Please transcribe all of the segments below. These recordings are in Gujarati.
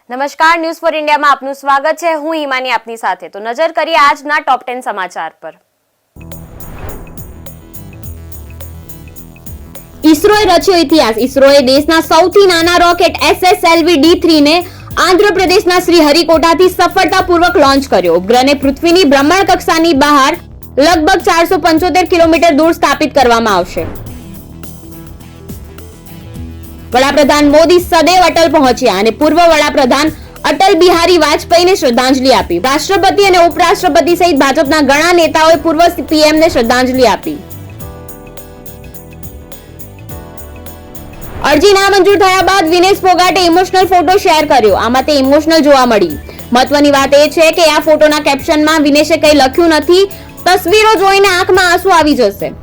નમસ્કાર, ન્યૂઝ ફોર ઇન્ડિયામાં આપનું સ્વાગત છે। હું હિમાની આપની સાથે। તો નજર કરીએ આજના ટોપ 10 સમાચાર પર। ઇસરોએ રચ્યો ઇતિહાસ। ઇસરોએ દેશના સૌથી નાના રોકેટ SSLV-D3 ને આંધ્રપ્રદેશના શ્રીહરિકોટાથી સફળતાપૂર્વક લોન્ચ કર્યો। ઉપગ્રહને પૃથ્વીની ભ્રમણ કક્ષાની બહાર લગભગ 475 કિલોમીટર દૂર સ્થાપિત કરવામાં આવશે। વડાપ્રધાન મોદી સદૈવ અટલ પહોંચ્યા અને પૂર્વ વડાપ્રધાન અટલ બિહારી વાજપેયીને શ્રદ્ધાંજલિ આપી। રાષ્ટ્રપતિ અને ઉપરાષ્ટ્રપતિ સહિત ભાજપના ઘણા નેતાઓએ પૂર્વ પીએમને શ્રદ્ધાંજલિ આપી। અરજી નામંજૂર થયા બાદ વિનેશ ફોગાટે ઇમોશનલ ફોટો શેર કર્યો। આમાં તે ઇમોશનલ જોવા મળી। મહત્વની વાત એ છે કે આ ફોટોના કેપ્શનમાં વિનેશે કંઈ લખ્યું નથી। તસવીરો જોઈને આંખમાં આંસુ આવી જશે।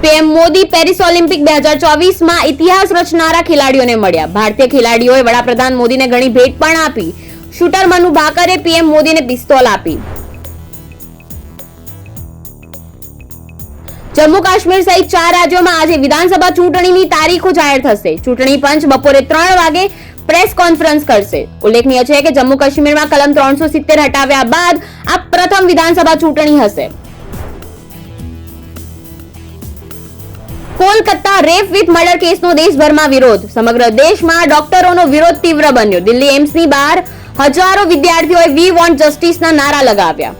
પીએમ મોદી પેરિસ ઓલિમ્પિક 2024માં ઇતિહાસ રચનારા ખેલાડીઓને મળ્યા। ભારતીય ખેલાડીઓએ વડાપ્રધાન મોદીને ઘણી ભેટ પણ આપી। શૂટર મનુ ભાકરે પીએમ મોદીને પિસ્તોલ આપી। જમ્મુ કાશ્મીર સહિત 4 રાજ્યોમાં આજે વિધાનસભા ચૂંટણીની તારીખો જાહેર થશે। ચૂંટણી પંચ બપોરે 3 વાગે પ્રેસ કોન્ફરન્સ કરશે। ઉલ્લેખનીય છે કે જમ્મુ કાશ્મીરમાં કલમ 370 હટાવ્યા બાદ આ પ્રથમ વિધાનસભા ચૂંટણી હશે। કોલકાતા રેપ વિથ મર્ડર કેસનો દેશભરમાં વિરોધ। સમગ્ર દેશમાં ડોક્ટરોનો વિરોધ તીવ્ર બન્યો। દિલ્હી એમ્સની બહાર હજારો વિદ્યાર્થીઓએ વી વોન્ટ જસ્ટિસના નારા લગાવ્યા।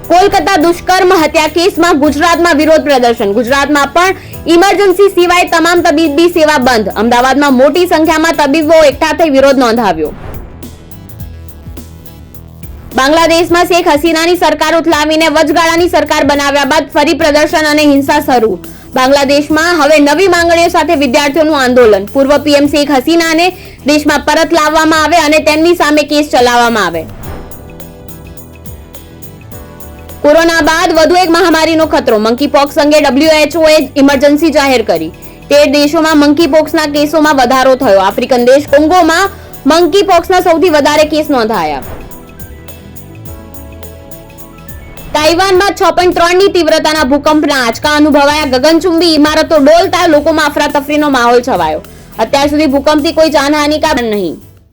કોલકાતા દુષ્કર્મ હત્યા કેસમાં ગુજરાતમાં વિરોધ પ્રદર્શન। ગુજરાતમાં પણ ઇમરજન્સી સિવાય તમામ તબીબી સેવા બંધ। અમદાવાદમાં મોટી સંખ્યામાં તબીબો એકઠા થઈ વિરોધ નોંધાવ્યો। બાંગ્લાદેશમાં શેખ હસીનાની સરકાર ઉથલાવીને વચગાળાની સરકાર બનાવ્યા બાદ ફરી પ્રદર્શન અને હિંસા શરૂ। બાંગ્લાદેશમાં હવે નવી માંગણીઓ સાથે વિદ્યાર્થીઓનું આંદોલન। પૂર્વ પીએમ શેખ હસીનાને દેશમાં પરત લાવવામાં આવે અને તેમની સામે કેસ ચલાવવામાં આવે। કોરોના બાદ વધુ એક મહામારીનો ખતરો। મંકીપોક્સ અંગે WHOએ ઇમરજન્સી જાહેર કરી। 13 દેશોમાં મંકીપોક્સના કેસોમાં વધારો થયો। આફ્રિકન દેશ કોંગોમાં મંકીપોક્સના સૌથી વધારે કેસ નોંધાયા। તાઇવાનમાં 6.3ની તીવ્રતાના ભૂકંપના આંચકા અનુભવાયા। ગગનચુંબી ઇમારતો ડોલતા લોકોમાં અફરાતફરીનો માહોલ છવાયો। અત્યાર સુધી ભૂકંપથી કોઈ જાનહાનિ કે નહીં।